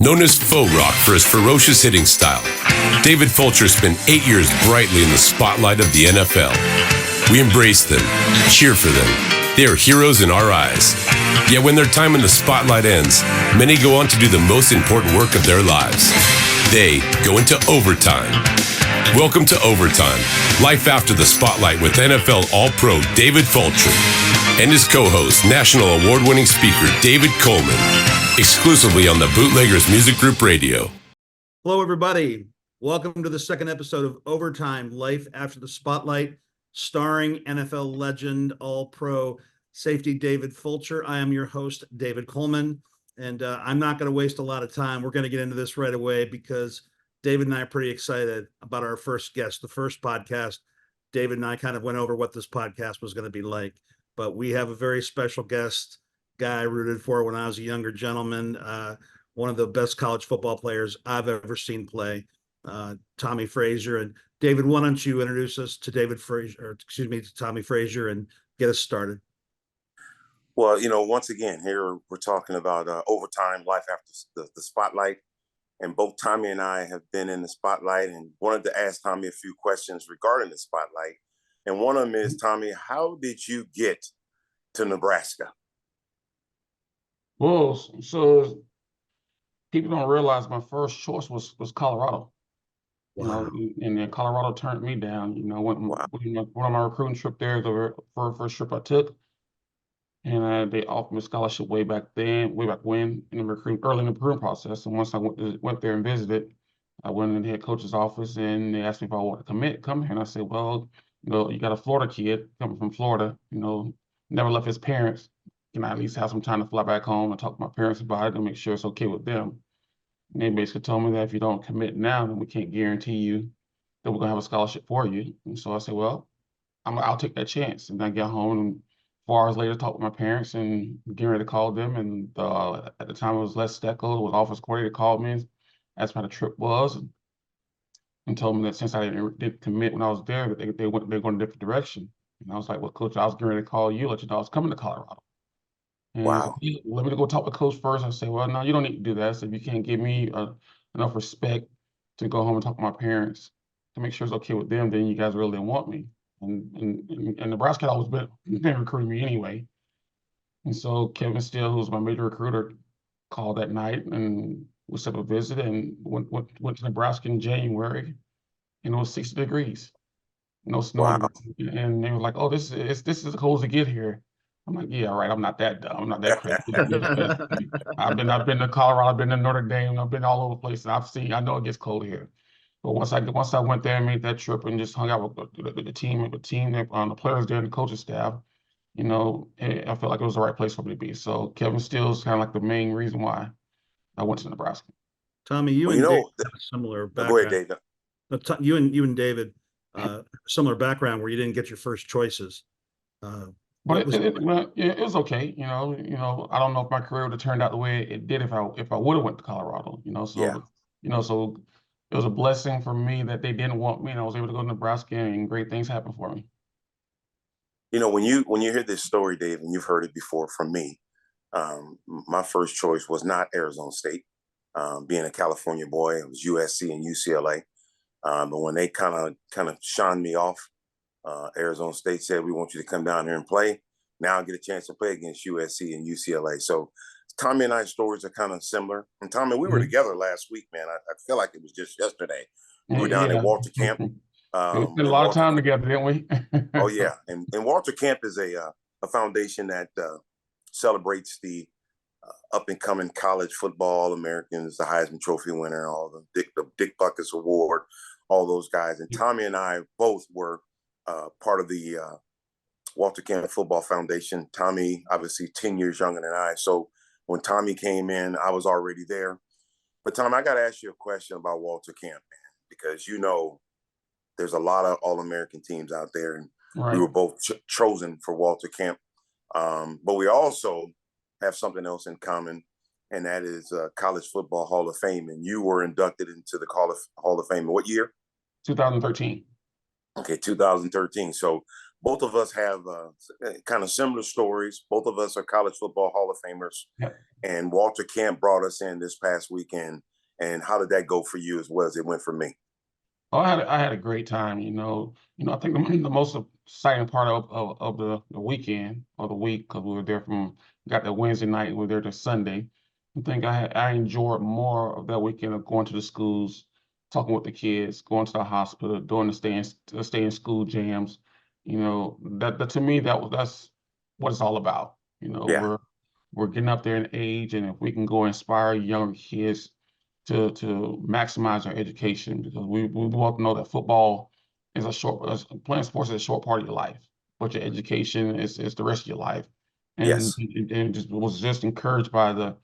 Known as Faux Rock for his ferocious hitting style, David Fulcher spent 8 years brightly in the spotlight of the NFL. We embrace them, cheer for them. They are heroes in our eyes. Yet when their time in the spotlight ends, many go on to do the most important work of their lives. They go into overtime. Welcome to Overtime, life after the spotlight with NFL ALL Pro David Fulcher and his co-host, national award-winning speaker David Coleman, exclusively on the Bootleggers Music Group Radio. Hello, everybody. Welcome to the second episode of Overtime, life after the spotlight, starring NFL legend, ALL Pro safety David Fulcher. I am your host, David Coleman, and I'm not going to waste a lot of time. We're going to get into this right away because David and I are pretty excited about our first guest. The first podcast, David and I kind of went over what this podcast was going to be like, but we have a very special guest, guy I rooted for when I was a younger gentleman, one of the best college football players I've ever seen play, Tommy Fraizier. And David, why don't you introduce us to to Tommy Fraizier and get us started? Well, once again, here we're talking about overtime, life after the spotlight. And both Tommy and I have been in the spotlight and wanted to ask Tommy a few questions regarding the spotlight. And one of them is, Tommy, how did you get to Nebraska? Well, so people don't realize my first choice was Colorado. Wow. And then Colorado turned me down. Wow. One of my recruiting trip there, the first trip I took, and they offered me a scholarship way back when in the early in the recruiting process. And once I went there and visited, I went in the head coach's office and they asked me if I wanted to come here. And I said, well, you got a Florida kid coming from Florida, never left his parents. Can I at least have some time to fly back home and talk to my parents about it and make sure it's okay with them? And they basically told me that if you don't commit now, then we can't guarantee you that we're gonna have a scholarship for you. And so I said, well, I'll take that chance. And I get home and 4 hours later, talk with my parents and getting ready to call them. And at the time it was Les Steckel, was office coordinator, called me and asked me how the trip was and told me that since I didn't commit when I was there, that they're going a different direction. And I was like, well, coach, I was getting ready to call you, let you know I was coming to Colorado. And Wow. he said, let me go talk with coach first. I said, well, no, you don't need to do that. So if you can't give me enough respect to go home and talk to my parents to make sure it's okay with them, then you guys really didn't want me. And Nebraska had always been recruiting me anyway. And so Kevin Steele, who was my major recruiter, called that night and we set up a visit and went to Nebraska in January, and it was 60 degrees, no snow. Wow. And they were like, oh, this is as cold as it get here. I'm like, yeah, right. I'm not that dumb. I'm not that crazy. I've been to Colorado, I've been to Notre Dame, I've been all over the place, and I know it gets cold here. But once I went there and made that trip and just hung out with the team, the players there and the coaching staff, I felt like it was the right place for me to be. So Kevin Steele's kind of like the main reason why I went to Nebraska. Tommy, you and David have a similar background. Go ahead, David. You and David, similar background where you didn't get your first choices. But it was okay. I don't know if my career would have turned out the way it did if I would have went to Colorado. So it was a blessing for me that they didn't want me, and I was able to go to Nebraska, and great things happened for me. When you hear this story, Dave, and you've heard it before from me, my first choice was not Arizona State. Being a California boy, it was USC and UCLA. But when they kind of shunned me off, Arizona State said, we want you to come down here and play. Now I get a chance to play against USC and UCLA. So Tommy and I's stories are kind of similar. And Tommy, we were together last week, man. I feel like it was just yesterday. We were down at Walter Camp. We spent a lot of time together, didn't we? Oh, yeah. And Walter Camp is a foundation that celebrates the up-and-coming college football Americans, the Heisman Trophy winner, all the Dick Buckus Award, all those guys. And Tommy and I both were part of the Walter Camp Football Foundation. Tommy, obviously 10 years younger than I. So when Tommy came in, I was already there. But Tom, I got to ask you a question about Walter Camp, man, because there's a lot of All-American teams out there, and we were both chosen for Walter Camp. But we also have something else in common, and that is College Football Hall of Fame. And you were inducted into the Hall of Fame in what year? 2013. Okay, 2013. So both of us have kind of similar stories. Both of us are college football Hall of Famers. Yep. And Walter Camp brought us in this past weekend. And how did that go for you as well as it went for me? Oh, I had a great time. I think the most exciting part of the weekend or the week, because we were there got there Wednesday night, we were there to Sunday. I think I enjoyed more of that weekend of going to the schools, talking with the kids, going to the hospital, doing the stay in school jams. That to me that's what it's all about. Yeah. We're getting up there in age, and if we can go inspire younger kids to maximize their education, because we both know that football is playing sports is a short part of your life, but your education is the rest of your life. And Yes. and just was just encouraged by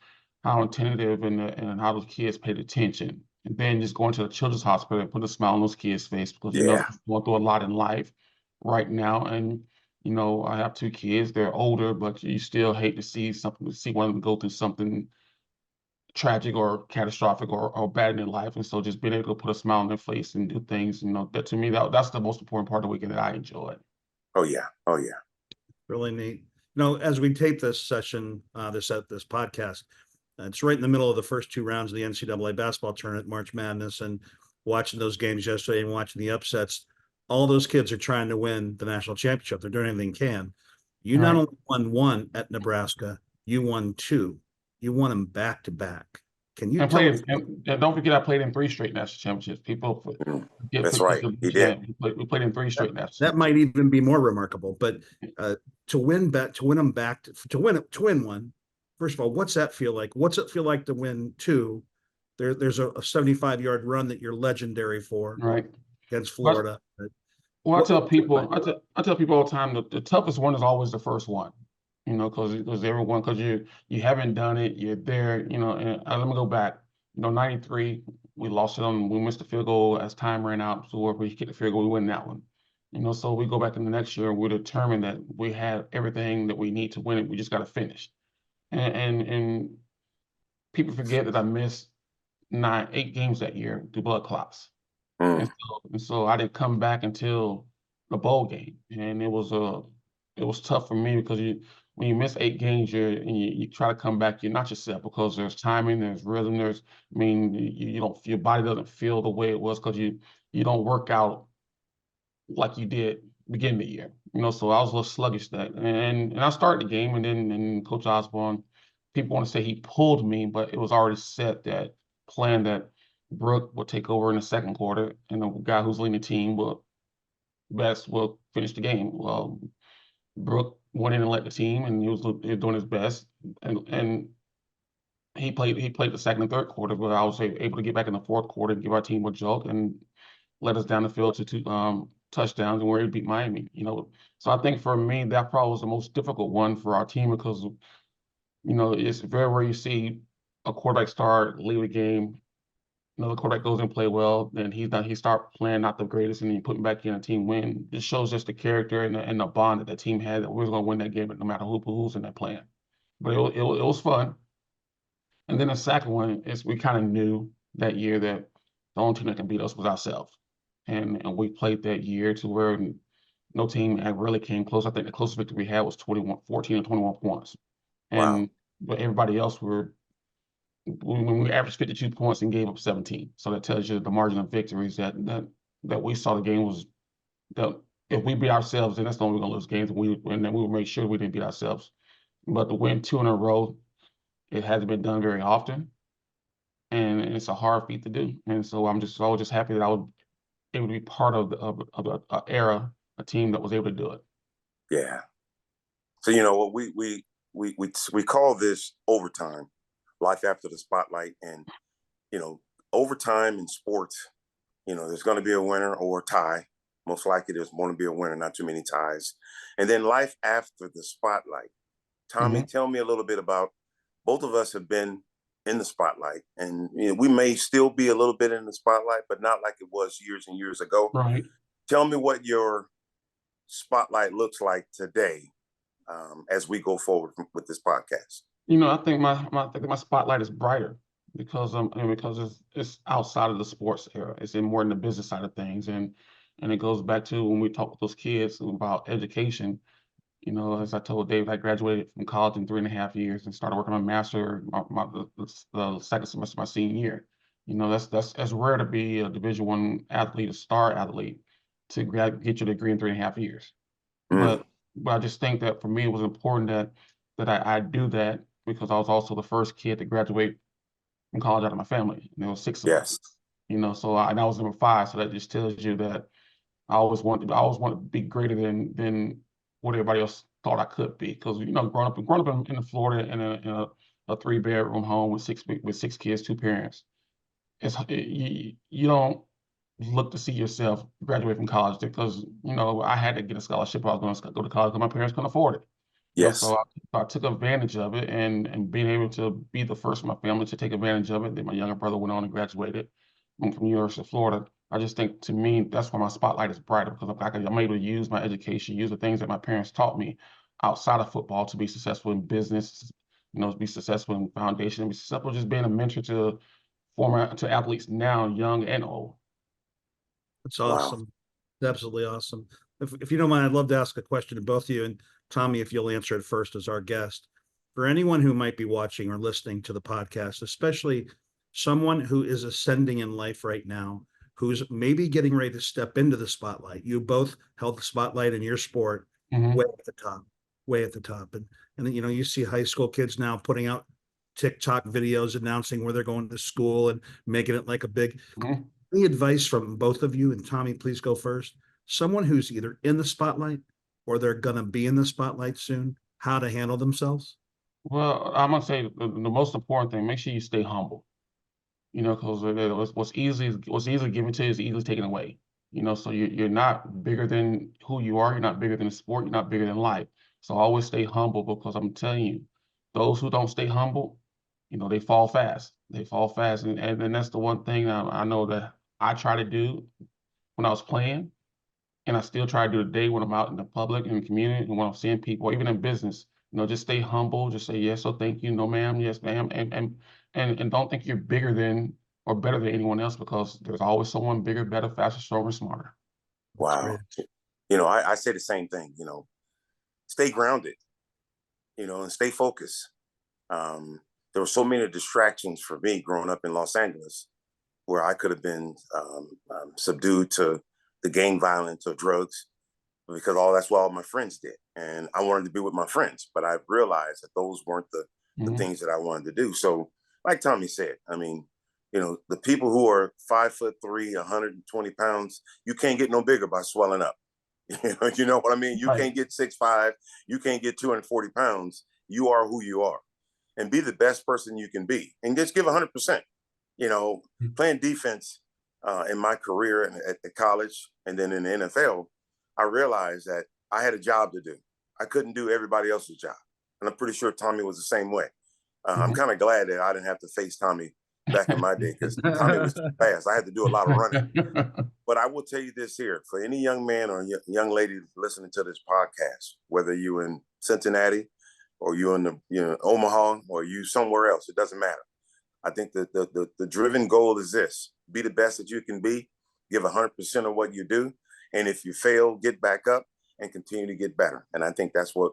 how attentive and how those kids paid attention. And then just going to the children's hospital and put a smile on those kids' face, because they're Yeah. going through a lot in life right now. And I have 2 kids, they're older, but you still hate to see one of them go through something tragic or catastrophic or bad in their life. And so just being able to put a smile on their face and do things, that to me, that's the most important part of the weekend that I enjoyed. Oh, yeah. Oh, yeah. Really neat. As we tape this session, this podcast, it's right in the middle of the first 2 rounds of the NCAA basketball tournament, March Madness, and watching those games yesterday and watching the upsets. All those kids are trying to win the national championship. They're doing everything they can. You not only won 1 at Nebraska, you won 2. You won them back to back. Can you tell us? And don't forget, I played in 3 straight national championships. People That's right. He did. We played in 3 straight national championships. That might even be more remarkable. But to win them back, to win one. First of all, what's that feel like? What's it feel like to win 2? There's a 75-yard run that you're legendary for, right, against Florida. I tell people all the time that the toughest one is always the first one. Because you haven't done it, you're there. And let me go back. 93, we lost it we missed the field goal as time ran out. So if we kicked the field goal, we win that one. So we go back in the next year, we're determined that we have everything that we need to win it. We just got to finish. And people forget that I missed 8 games that year due to blood clots. And so I didn't come back until the bowl game, and it was tough for me, because when you miss 8 games, you try to come back, you're not yourself, because there's timing, there's rhythm, your body doesn't feel the way it was, because you don't work out like you did beginning of the year. So I was a little sluggish that, and I started the game, and then Coach Osborne, people want to say he pulled me, but it was already set that plan that Brooke will take over in the second quarter, and the guy who's leading the team will finish the game. Well, Brooke went in and led the team, and he was doing his best, and he played the second and third quarter, but I was able to get back in the fourth quarter and give our team a jolt and let us down the field to 2 touchdowns, and we're able to beat Miami. So I think for me, that probably was the most difficult one for our team, because it's very rare you see a quarterback start, leave a game, another quarterback goes and play well, then he start playing not the greatest, and then you put him back in, a team win. It shows just the character and the bond that the team had, that we were going to win that game no matter who's in that plan. But it was fun. And then the second one is, we kind of knew that year that the only team that can beat us was ourselves, and we played that year to where no team had really came close. I think the closest victory we had was 14 or 21 points. Wow. But everybody else when we averaged 52 points and gave up 17. So that tells you the margin of victories that we saw. The game was that if we beat ourselves, then that's the only we're gonna lose games, and then we would make sure we didn't beat ourselves. But to win 2 in a row, it hasn't been done very often, and it's a hard feat to do. And so I was just happy that I was able to be part of the era, a team that was able to do it. Yeah. So what we call this overtime, life after the spotlight, and overtime in sports, there's going to be a winner or a tie. Most likely there's going to be a winner, not too many ties. And then life after the spotlight. Tommy, tell me a little bit about, both of us have been in the spotlight, and we may still be a little bit in the spotlight, but not like it was years and years ago. Right. Tell me what your spotlight looks like today, as we go forward with this podcast. I think my spotlight is brighter, because it's outside of the sports era. It's more in the business side of things, and And it goes back to when we talk with those kids about education. You know, as I told David, I graduated from college in 3.5 years and started working on master the second semester of my senior year. You know, that's rare to be a Division I athlete, a star athlete, to get your degree in 3.5 years. Mm. But I just think that for me, it was important that I do that because I was also the first kid to graduate from college out of my family. And there was 6 of us. Yes. You know, so and I was number 5. So that just tells you that I always wanted to be greater than what everybody else thought I could be. Because you know, growing up in Florida in a 3-bedroom home with 6 kids, 2 parents, you don't look to see yourself graduate from college because you know I had to get a scholarship. I was going to go to college because my parents couldn't afford it. You know, Yes. so I took advantage of it and being able to be the first in my family to take advantage of it. Then my younger brother went on and graduated from University of Florida. I just think to me that's why my spotlight is brighter because I'm able to use my education, use the things that my parents taught me outside of football to be successful in business, you know, to be successful in foundation, be successful just being a mentor to athletes now, young and old. It's Wow. awesome. Absolutely awesome. If you don't mind, I'd love to ask a question to both of you. And Tommie, if you'll answer it first as our guest. For anyone who might be watching or listening to the podcast, especially someone who is ascending in life right now, who's maybe getting ready to step into the spotlight. You both held the spotlight in your sport way at the top, way at the top. And you know, you see high school kids now putting out TikTok videos announcing where they're going to school and making it like a big. Mhm. Any advice from both of you, and Tommie, please go first. Someone who's either in the spotlight or they're going to be in the spotlight soon, how to handle themselves? Well, I'm gonna say the most important thing: make sure you stay humble. You know, because what's easily given to you is easily taken away. You know, so you're not bigger than who you are. You're not bigger than the sport. You're not bigger than life. So always stay humble because I'm telling you, those who don't stay humble, you know, they fall fast. They fall fast, and that's the one thing I know that I try to do when I was playing, and I still try to do today when I'm out in the public and the community and when I'm seeing people, even in business. You know, just stay humble. Just say yes, so thank you, no, ma'am, yes, ma'am, and don't think you're bigger than or better than anyone else because there's always someone bigger, better, faster, stronger, smarter. That's Wow. great. You know, I say the same thing, you know, stay grounded, you know, and stay focused. There were so many distractions for me growing up in Los Angeles where I could have been subdued to the gang violence or drugs because that's what all my friends did. And I wanted to be with my friends, but I realized that those weren't the Mhm. things that I wanted to do. So like Tommie said, I mean, you know, the people who are 5'3", 120 pounds, you can't get no bigger by swelling up. You know what I mean? You Right. can't get 6'5", you can't get 240 pounds. You are who you are. And be the best person you can be. And just give 100%. You know, playing defense in my career at college and then in the NFL, I realized that I had a job to do. I couldn't do everybody else's job. And I'm pretty sure Tommie was the same way. I'm kind of glad that I didn't have to face Tommie back in my day because Tommie was too fast. I had to do a lot of running. But I will tell you this here, for any young man or young lady listening to this podcast, whether you're in Cincinnati or you're in Omaha or you somewhere else, it doesn't matter. I think that the driven goal is this: be the best that you can be, give 100% of what you do, and if you fail, get back up and continue to get better. And I think that's what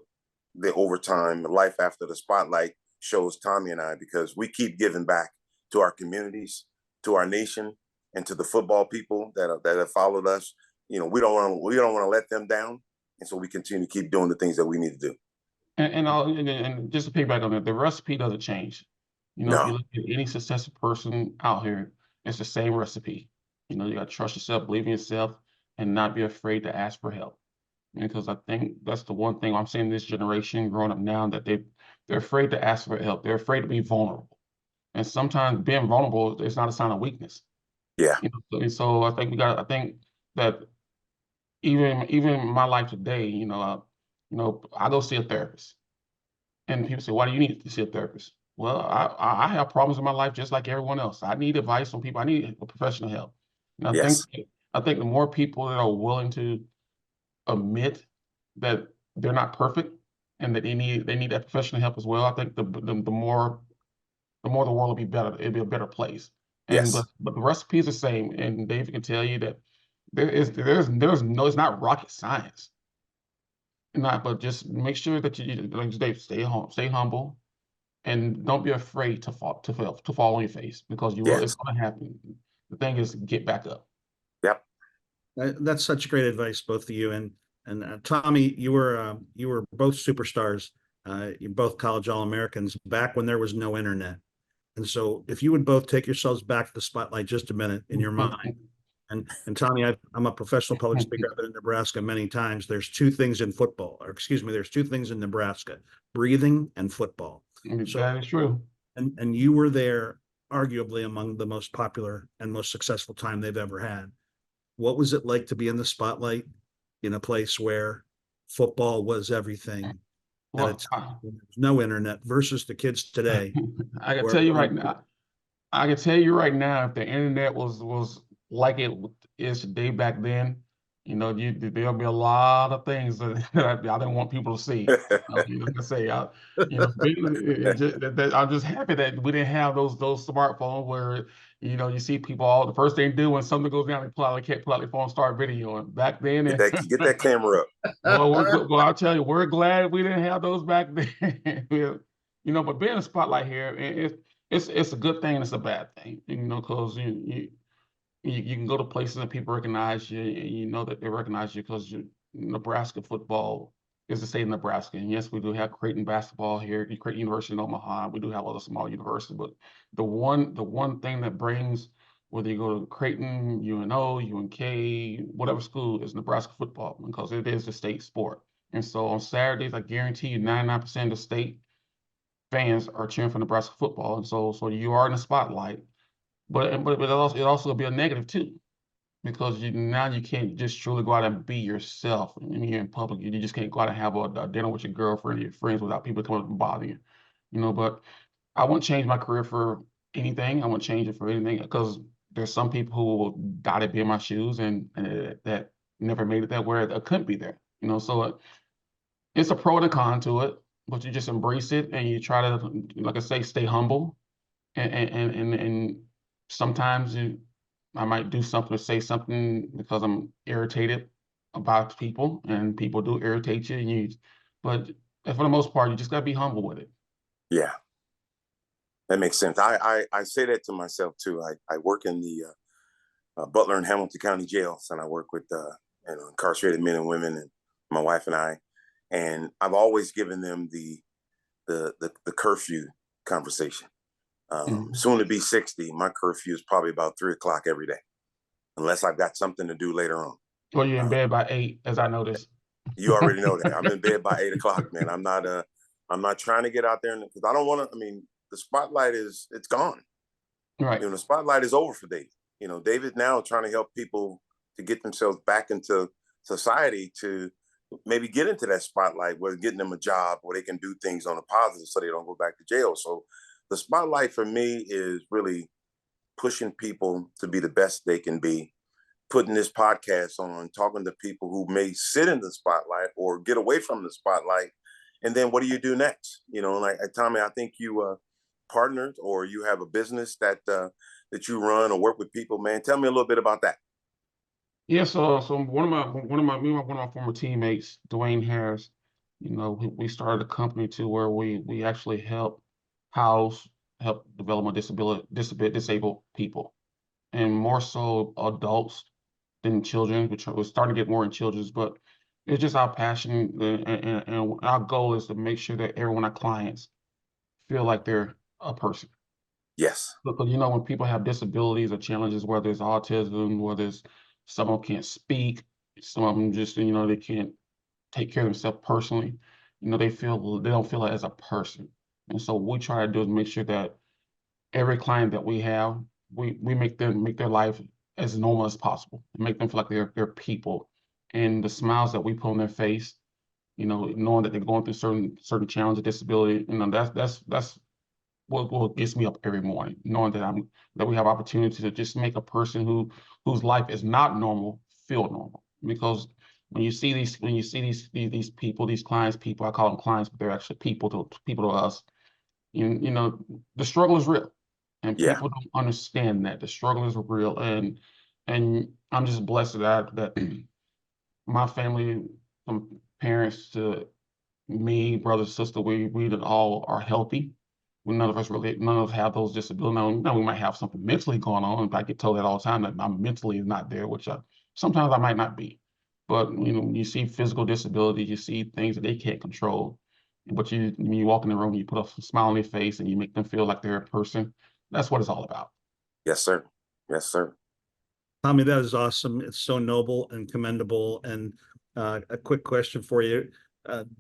the overtime, the life after the spotlight, shows Tommie and I, because we keep giving back to our communities, to our nation, and to the football people that have followed us. You know, we don't want to let them down, and so we continue to keep doing the things that we need to do. And just to piggyback on that, the recipe doesn't change. You know, if you No, look at any successful person out here, it's the same recipe. You know, you got to trust yourself, believe in yourself, and not be afraid to ask for help. Because I think that's the one thing I'm seeing this generation growing up now that they're afraid to ask for help. They're afraid to be vulnerable. And sometimes being vulnerable is not a sign of weakness. yeah, You know, and so I think that even in my life today, I go see a therapist. And people say, why do you need to see a therapist? Well, I have problems in my life just like everyone else. I need advice from people. I need a professional help. And yes, I think the more people that are willing to admit that they're not perfect and that they need that professional help as well, I think the more the world will be better. It'll be a better place. And yes, but the recipe is the same. And Dave can tell you that there's no, it's not rocket science. Not, but just make sure that you, like Dave, stay home, stay humble, and don't be afraid to fall on your face, because you will. It's Yes. going to happen. The thing is, get back up. Yep. That's such great advice, both of you. And Tommie, you were both superstars. You're both college All-Americans back when there was no internet. And so if you would both take yourselves back to the spotlight just a minute in your mind. And Tommie, I'm a professional public speaker. I've been in Nebraska many times. There's two things in football, or excuse me, there's two things in Nebraska: breathing and football. So, that is true. And you were there, arguably among the most popular and most successful time they've ever had. What was it like to be in the spotlight in a place where football was everything? Well, and there's no internet versus the kids today. I can tell you right now. I can tell you right now, if the internet was like it is today back then, there'll be a lot of things that I didn't want people to see. I'm just happy that we didn't have those smartphones where you see people the first thing they do when something goes down, they pull out their phone and start videoing. Back then, get that camera up. Well, I'll tell you, we're glad we didn't have those back then. But being in the spotlight here, it's a good thing and it's a bad thing, because you can go to places and people recognize you, and you know that they recognize you because Nebraska football is the state of Nebraska. And yes, we do have Creighton basketball here, Creighton University in Omaha. We do have other small universities, but the one thing that brings, whether you go to Creighton, UNO, UNK, whatever school, is Nebraska football, because it is the state sport. And so on Saturdays, I guarantee you 99% of the state fans are cheering for Nebraska football. And so you are in the spotlight. But it also be a negative too, because now you can't just truly go out and be yourself. And you're in public, you just can't go out and have a dinner with your girlfriend or your friends without people coming up and bother you. But I wouldn't change my career for anything. I wouldn't change it for anything, because there's some people who will die to be in my shoes and that never made it there where I couldn't be there. So it's a pro and a con to it, but you just embrace it and you try to, like I say, stay humble and sometimes I might do something or say something because I'm irritated about people, and people do irritate you. But for the most part, you just gotta be humble with it. Yeah, that makes sense. I say that to myself too. I work in the Butler and Hamilton County jails, and I work with incarcerated men and women, and my wife and I. And I've always given them the curfew conversation. Soon to be 60, my curfew is probably about 3 o'clock every day, unless I've got something to do later on. Well, you're in bed by 8, as I noticed. You already know that. I'm in bed by 8 o'clock, man. I'm not trying to get out there, because I don't want to. I mean, the spotlight it's gone. Right. The spotlight is over for David. David now trying to help people to get themselves back into society, to maybe get into that spotlight, where getting them a job where they can do things on a positive so they don't go back to jail. So the spotlight for me is really pushing people to be the best they can be, putting this podcast on, talking to people who may sit in the spotlight or get away from the spotlight. And then what do you do next? Like Tommie, I think you partnered, or you have a business that you run or work with people, man. Tell me a little bit about that. Yeah, so one of my former teammates, Dwayne Harris, we started a company to where we actually help development disabled people, and more so adults than children, which we're starting to get more in children's, but it's just our passion, and our goal is to make sure that everyone, our clients, feel like they're a person. Yes. Because when people have disabilities or challenges, whether it's autism, whether it's someone can't speak, some of them just they can't take care of themselves personally, they don't feel it as a person. And so what we try to do is make sure that every client that we have, we make their life as normal as possible, and make them feel like they're people. And the smiles that we put on their face, knowing that they're going through certain challenge or disability, that's what gets me up every morning, knowing that we have opportunity to just make a person whose life is not normal feel normal. Because when you see these people, these clients, I call them clients, but they're actually people to us. The struggle is real, and people don't understand that the struggle is real, and And I'm just blessed that my family, from parents to me, brother, sister, we all are healthy. None of us have those disabilities. Now we might have something mentally going on. I get told that all the time that I'm mentally not there, which sometimes I might not be. But you see physical disabilities, you see things that they can't control. But when you walk in the room, you put a smile on their face and you make them feel like they're a person. That's what it's all about. Yes, sir. Yes, sir. Tommie, that is awesome. It's so noble and commendable. And a quick question for you.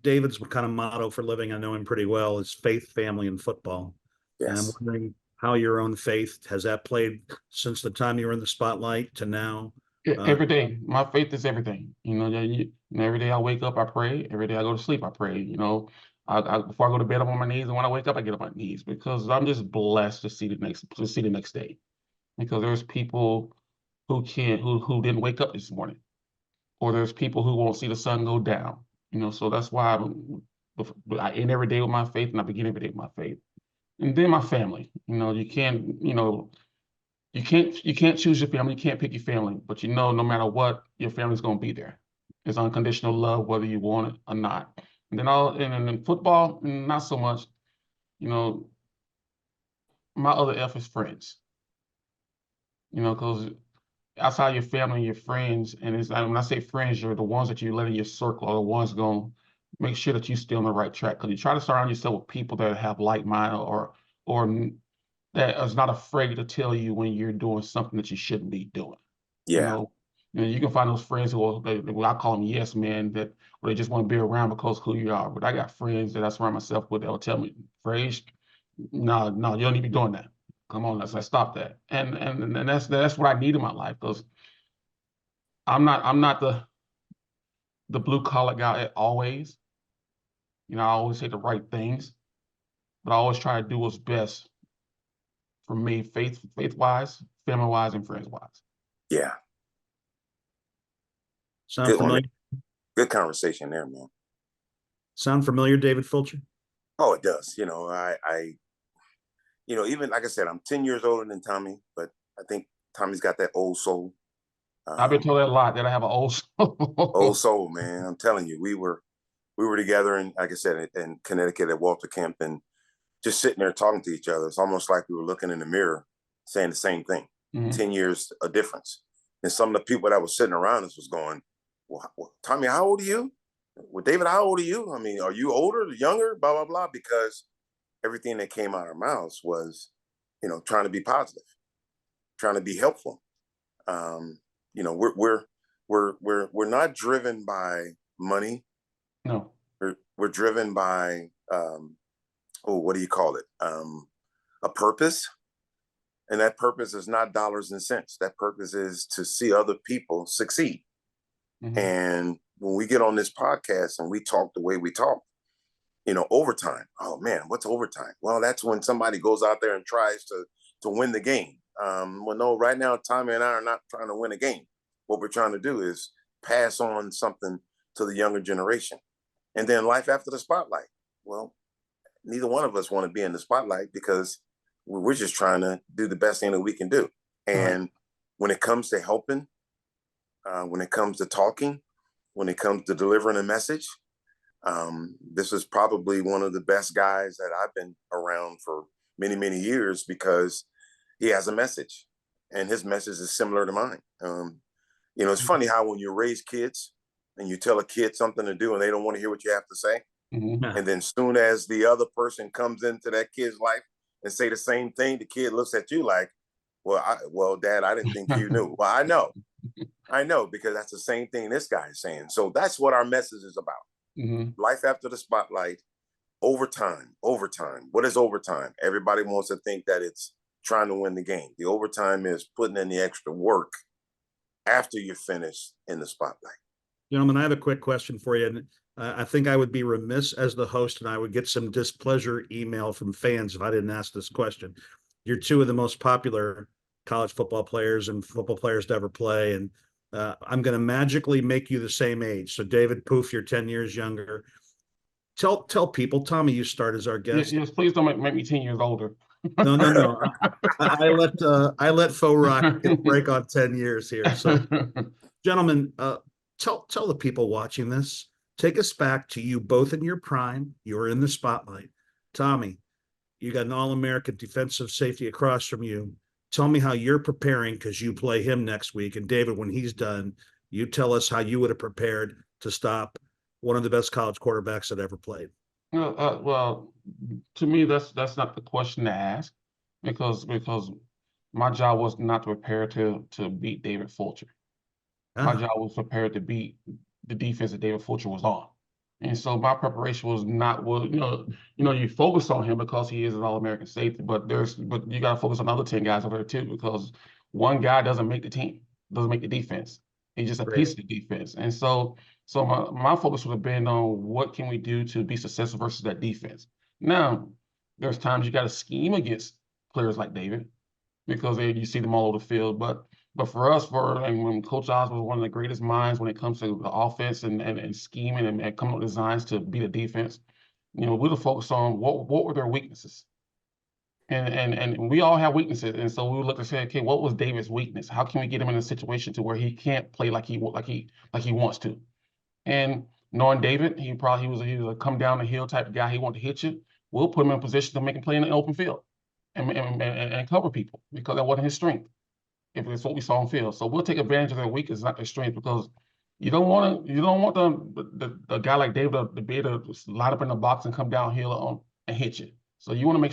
David's kind of motto for living, I know him pretty well, is faith, family, and football. Yes. And I'm wondering how your own faith, has that played since the time you were in the spotlight to now? Every day. My faith is everything. Every day I wake up, I pray. Every day I go to sleep, I pray. Before I go to bed, I'm on my knees, and when I wake up, I get on my knees because I'm just blessed to see the next day. Because there's people who didn't wake up this morning, or there's people who won't see the sun go down. So that's why I end every day with my faith, and I begin every day with my faith. And then my family. You can't choose your family, you can't pick your family, but no matter what, your family's gonna be there. It's unconditional love, whether you want it or not. And then in football, not so much. My other F is friends. Because outside your family and your friends, and when I say friends, you're the ones that you let in your circle are the ones gonna make sure that you stay on the right track. Because you try to surround yourself with people that have like mind or that is not afraid to tell you when you're doing something that you shouldn't be doing. Yeah. You can find those friends who I call them yes men, where they just want to be around because of who you are. But I got friends that I surround myself with that will tell me, Frazier, no, you don't need to be doing that. Come on, let's stop that. And that's what I need in my life, because I'm not the blue collar guy always. I always say the right things, but I always try to do what's best for me, faith wise, family wise, and friends wise. Yeah. Sound familiar? Good conversation there, man. Sound familiar, David Fulcher? Oh, it does. Even like I said, I'm 10 years older than Tommie, but I think Tommie's got that old soul. I've been told that a lot, that I have an old soul. Old soul, man. I'm telling you, we were together, and like I said, in Connecticut at Walter Camp, and just sitting there talking to each other. It's almost like we were looking in the mirror, saying the same thing. 10 years a difference. And some of the people that were sitting around us was going, well, Tommie, how old are you? Well, David, how old are you? I mean, are you older, younger, blah, blah, blah? Because everything that came out of our mouths was, trying to be positive, trying to be helpful. We're not driven by money. No. We're driven by, what do you call it? A purpose. And that purpose is not dollars and cents. That purpose is to see other people succeed. Mm-hmm. And when we get on this podcast and we talk the way we talk, overtime. Oh man, what's overtime? Well, that's when somebody goes out there and tries to win the game. Well, no, right now, Tommie and I are not trying to win a game. What we're trying to do is pass on something to the younger generation. And then life after the spotlight. Well, neither one of us want to be in the spotlight because we're just trying to do the best thing that we can do. And when it comes to helping, when it comes to talking, when it comes to delivering a message, this is probably one of the best guys that I've been around for many, many years, because he has a message, and his message is similar to mine. It's funny how when you raise kids and you tell a kid something to do and they don't want to hear what you have to say, and then soon as the other person comes into that kid's life and say the same thing, the kid looks at you like, well, Dad, I didn't think you knew. Well, I know, because that's the same thing this guy is saying. So that's what our message is about. Mm-hmm. Life after the spotlight, overtime. What is overtime? Everybody wants to think that it's trying to win the game. The overtime is putting in the extra work after you're finished in the spotlight. Gentlemen, I have a quick question for you. And I think I would be remiss as the host, and I would get some displeasure email from fans if I didn't ask this question. You're two of the most popular college football players and football players to ever play. And I'm going to magically make you the same age. So David, poof, you're 10 years younger. Tell people, Tommie, you start as our guest. Yes, please don't make me 10 years older. No. I let Faux Rock get a break on 10 years here. So, gentlemen, tell the people watching this. Take us back to you both in your prime. You were in the spotlight. Tommie, you got an All-American defensive safety across from you. Tell me how you're preparing because you play him next week. And David, when he's done, you tell us how you would have prepared to stop one of the best college quarterbacks that ever played. Well, to me, that's not the question to ask, because my job was not to prepare to beat David Fulcher. My job was prepared to beat the defense that David Fulcher was on. And so my preparation was not, well, you focus on him because he is an All-American safety, but you got to focus on the other 10 guys over there too, because one guy doesn't make the team, doesn't make the defense. He's just a piece of the defense. And so my focus would have been on what can we do to be successful versus that defense. Now, there's times you got to scheme against players like David because you see them all over the field, but for us, and when Coach Oz was one of the greatest minds when it comes to the offense and scheming and coming up with designs to beat a defense, we would focus on what were their weaknesses. And we all have weaknesses, and so we would look and say, okay, what was David's weakness? How can we get him in a situation to where he can't play like he wants to? And knowing David, he was a come down the hill type of guy. He wanted to hit you. We'll put him in a position to make him play in an open field and cover people because that wasn't his strength. If it's what we saw on field, so we'll take advantage of their weakness, not their strength, because you don't want the guy like David to be able to line up in the box and come downhill and hit you. So you want to make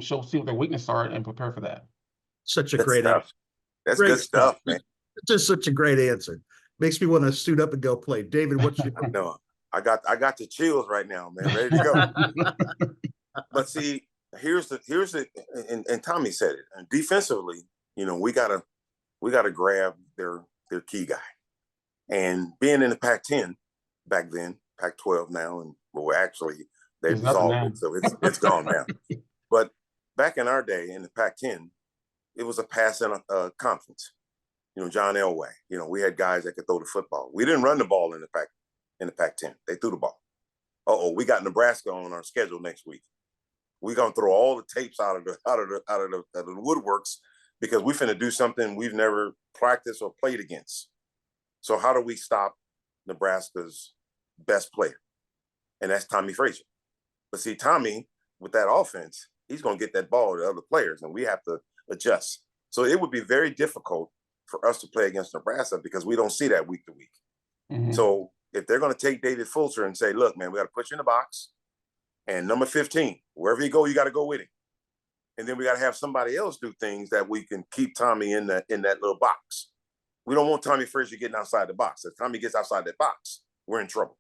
sure see what their weaknesses are and prepare for that. Such a great answer. That's good stuff, man. Just such a great answer. Makes me want to suit up and go play. David, what's your No, I got the chills right now, man. Ready to go. But see, here's the and Tommie said it. And defensively, we gotta grab their key guy. And being in the Pac-10 back then, Pac-12 now, and they've dissolved it, so it's gone now. But back in our day in the Pac-10, it was a pass and a conference. John Elway. We had guys that could throw the football. We didn't run the ball in the Pac-10. They threw the ball. We got Nebraska on our schedule next week. We're gonna throw all the tapes out of the woodworks because we finna do something we've never practiced or played against. So how do we stop Nebraska's best player? And that's Tommy Fraizier. But see, Tommie, with that offense, he's going to get that ball to other players, and we have to adjust. So it would be very difficult for us to play against Nebraska because we don't see that week to week. Mm-hmm. So if they're going to take David Fulcher and say, look, man, we got to put you in the box, and number 15, wherever you go, you got to go with him. And then we got to have somebody else do things that we can keep Tommie in that little box. We don't want Tommy Fraizier getting outside the box. If Tommie gets outside that box, we're in trouble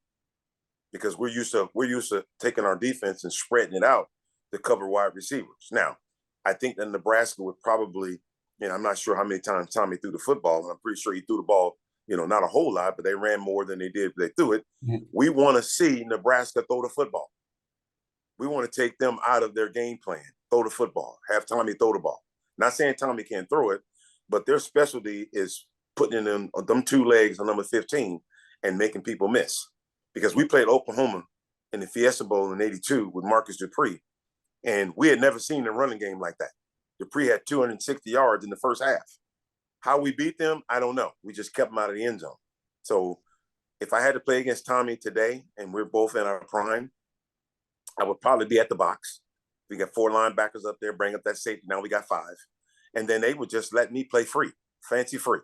because we're used to taking our defense and spreading it out to cover wide receivers. Now, I think that Nebraska would probably, I'm not sure how many times Tommie threw the football, and I'm pretty sure he threw the ball, not a whole lot, but they ran more than they did. They threw it. Mm-hmm. We want to see Nebraska throw the football. We want to take them out of their game plan. Throw the football, have Tommie throw the ball. Not saying Tommie can't throw it, but their specialty is putting in them two legs on number 15 and making people miss. Because we played Oklahoma in the Fiesta Bowl in '82 with Marcus Dupree, and we had never seen a running game like that. Dupree had 260 yards in the first half. How we beat them, I don't know. We just kept them out of the end zone. So if I had to play against Tommie today and we're both in our prime, I would probably be at the box. We got 4 linebackers up there, bring up that safety. Now we got 5. And then they would just let me play free, fancy free.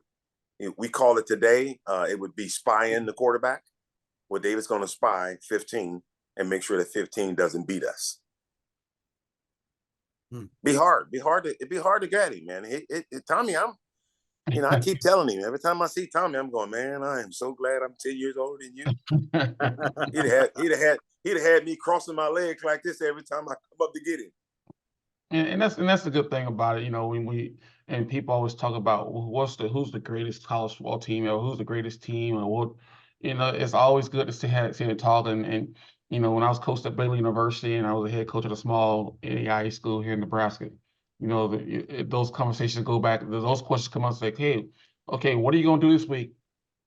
We call it today, it would be spying the quarterback, where David's going to spy 15 and make sure that 15 doesn't beat us. It'd be hard to get him, man. Tommie, I keep telling him, every time I see Tommie, I'm going, man, I am so glad I'm 10 years older than you. He'd have had me crossing my legs like this every time I come up to get him. And that's the good thing about it, when people always talk about who's the greatest college football team or who's the greatest team or what, it's always good to see it talk. And when I was coached at Baylor University and I was a head coach at a small NAIA school here in Nebraska, those conversations go back. Those questions come up and say, hey, okay, what are you going to do this week?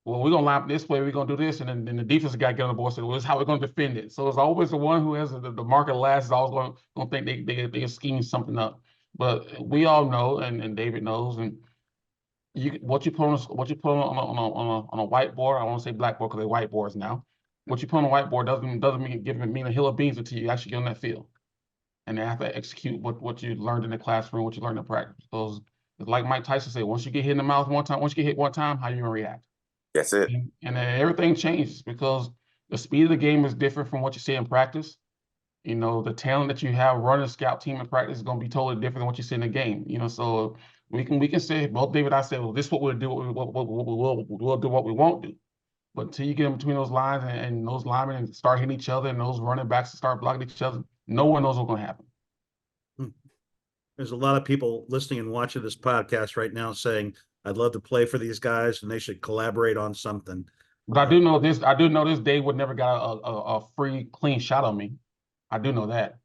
Well, we're going to line up this way. We're going to do this. And then the defensive guy get on the board and say, well, this is how we're going to defend it. So it's always the one who has the market last is always going to think they're scheming something up. But we all know, and David knows, and what you put on a whiteboard. I won't say blackboard because they're whiteboards now. What you put on a whiteboard doesn't mean a hill of beans until you actually get on that field, and they have to execute what you learned in the classroom, what you learned in practice. Because like Mike Tyson said, once you get hit in the mouth one time, once you get hit one time, how you gonna react? That's it. And everything changes because the speed of the game is different from what you see in practice. You know, the talent that you have running a scout team in practice is going to be totally different than what you see in the game. You know, so we can say, both David and I said, well, this is what we'll do, we'll do what we won't do. But until you get in between those lines and those linemen and start hitting each other and those running backs start blocking each other, no one knows what's going to happen. There's a lot of people listening and watching this podcast right now saying, I'd love to play for these guys and they should collaborate on something. But I do know this Dave would never got a free, clean shot on me. I do know that.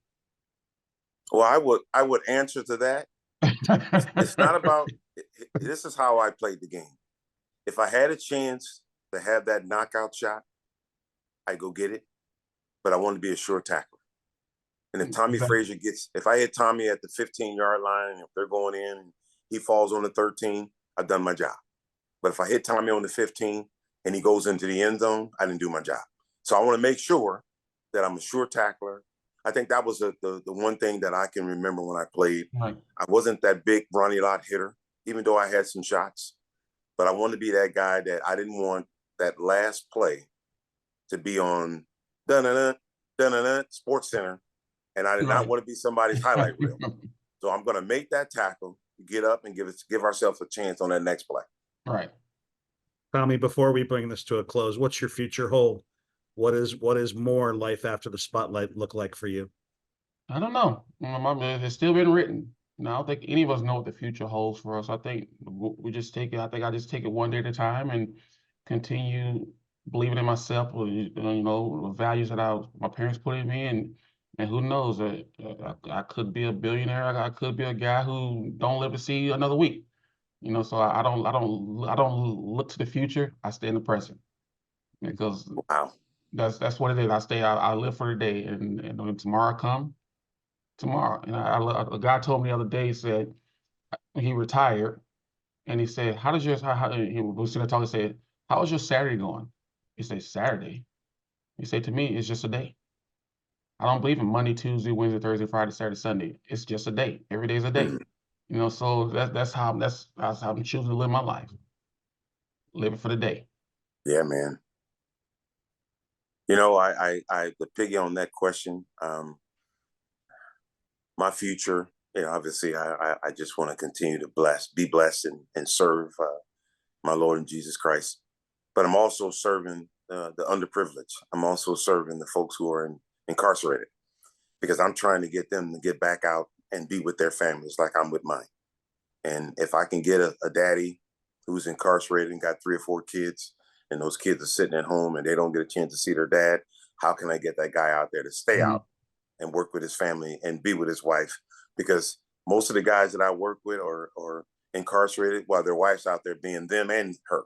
Well, I would answer to that. It's not about, this is how I played the game. If I had a chance to have that knockout shot, I go get it, but I want to be a sure tackler. And if Tommy Fraizier if I hit Tommie at the 15-yard line, and if they're going in and he falls on the 13, I've done my job. But if I hit Tommie on the 15 and he goes into the end zone, I didn't do my job. So I want to make sure that I'm a sure tackler. I think that was the one thing that I can remember when I played. Right. I wasn't that big Ronnie Lott hitter, even though I had some shots. But I wanted to be that guy that I didn't want that last play to be on Sports Center, and I did not want to be somebody's highlight reel. So I'm going to make that tackle, get up, and give ourselves a chance on that next play. Right. Tommie, before we bring this to a close, what's your future hold? What is more life after the spotlight look like for you? I don't know. It's still been written. I don't think any of us know what the future holds for us. I think we just take it. I think I just take it one day at a time and continue believing in myself. You know, the values that my parents put in me, and who knows? I could be a billionaire. I could be a guy who don't live to see another week. You know, so I don't look to the future. I stay in the present because wow. That's what it is. I live for the day, and when tomorrow come, tomorrow. And a guy told me the other day, he said he retired, and he said, he was sitting there talking, said, how was your Saturday going? He said, Saturday? He said, to me, it's just a day. I don't believe in Monday, Tuesday, Wednesday, Thursday, Friday, Saturday, Sunday. It's just a day. Every day is a day. You know, so that's how I'm choosing to live my life. Living for the day. Yeah, man. You know, I to piggy on that question, my future, you know, obviously I just want to continue to be blessed and serve my Lord and Jesus Christ. But I'm also serving the underprivileged. I'm also serving the folks who are incarcerated, because I'm trying to get them to get back out and be with their families like I'm with mine. And if I can get a daddy who's incarcerated and got 3 or 4 kids, and those kids are sitting at home and they don't get a chance to see their dad, how can I get that guy out there to stay out and work with his family and be with his wife? Because most of the guys that I work with are incarcerated while their wife's out there being them and her.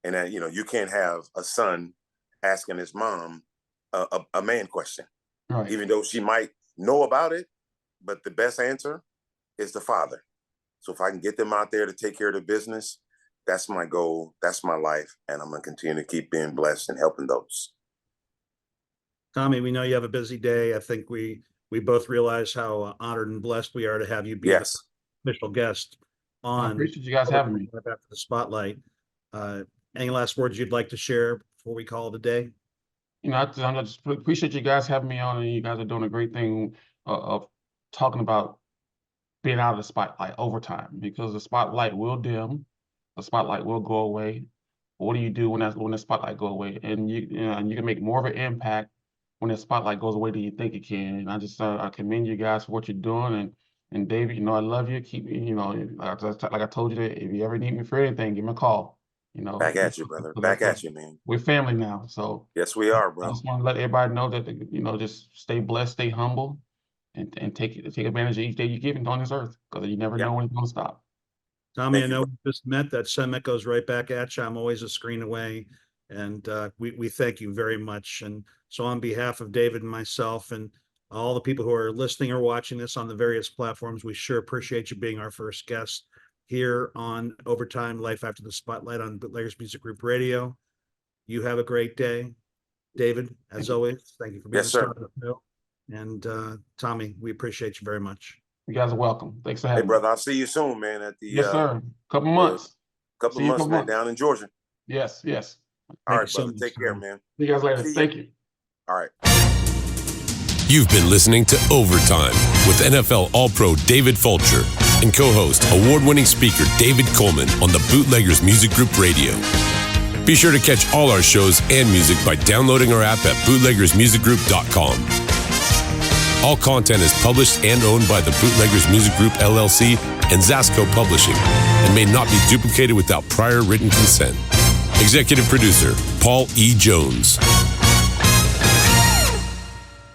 And you know, you can't have a son asking his mom a man question, Right. Even though she might know about it, but the best answer is the father. So if I can get them out there to take care of the business, that's my goal. That's my life. And I'm going to continue to keep being blessed and helping those. Tommie, we know you have a busy day. I think we both realize how honored and blessed we are to have you be the official guest on. I appreciate you guys having me. After the spotlight. Any last words you'd like to share before we call it a day? You know, I just appreciate you guys having me on, and you guys are doing a great thing of talking about being out of the spotlight over time, because the spotlight will dim, the spotlight will go away. What do you do when the spotlight go away? And you can make more of an impact when the spotlight goes away than you think it can. And I just I commend you guys for what you're doing. And David, you know, I love you. Keep, you know, like I told you, that if you ever need me for anything, give me a call. You know, back at you, brother. Back at you, man. We're family now, so yes, we are, bro. I just want to let everybody know that, you know, just stay blessed, stay humble, and take advantage of each day you're given on this earth, because you never know when it's going to stop. Tommie, I know we just met. That sentiment goes right back at you. I'm always a screen away, and we thank you very much. And so on behalf of David and myself and all the people who are listening or watching this on the various platforms. We sure appreciate you being our first guest here on Overtime Life After the Spotlight on Bootleggers Music Group Radio. You have a great day. David, as always, thank you for being Yes, sir. the show. And Tommy, we appreciate you very much. You guys are welcome. Thanks for Hey, having me. brother, I'll see you soon, man, at the Yes, sir. Couple months. couple See you of months, couple man, months. down in Georgia. Yes, yes. All Thank right, you so brother. much, Take care, Tommy. man. See you guys later. See Thank you. you. All right. You've been listening to Overtime with NFL All-Pro David Fulcher and co-host, award-winning speaker David Coleman on the Bootleggers Music Group Radio. Be sure to catch all our shows and music by downloading our app at bootleggersmusicgroup.com. All content is published and owned by the Bootleggers Music Group LLC and Zasco Publishing and may not be duplicated without prior written consent. Executive producer, Paul E. Jones.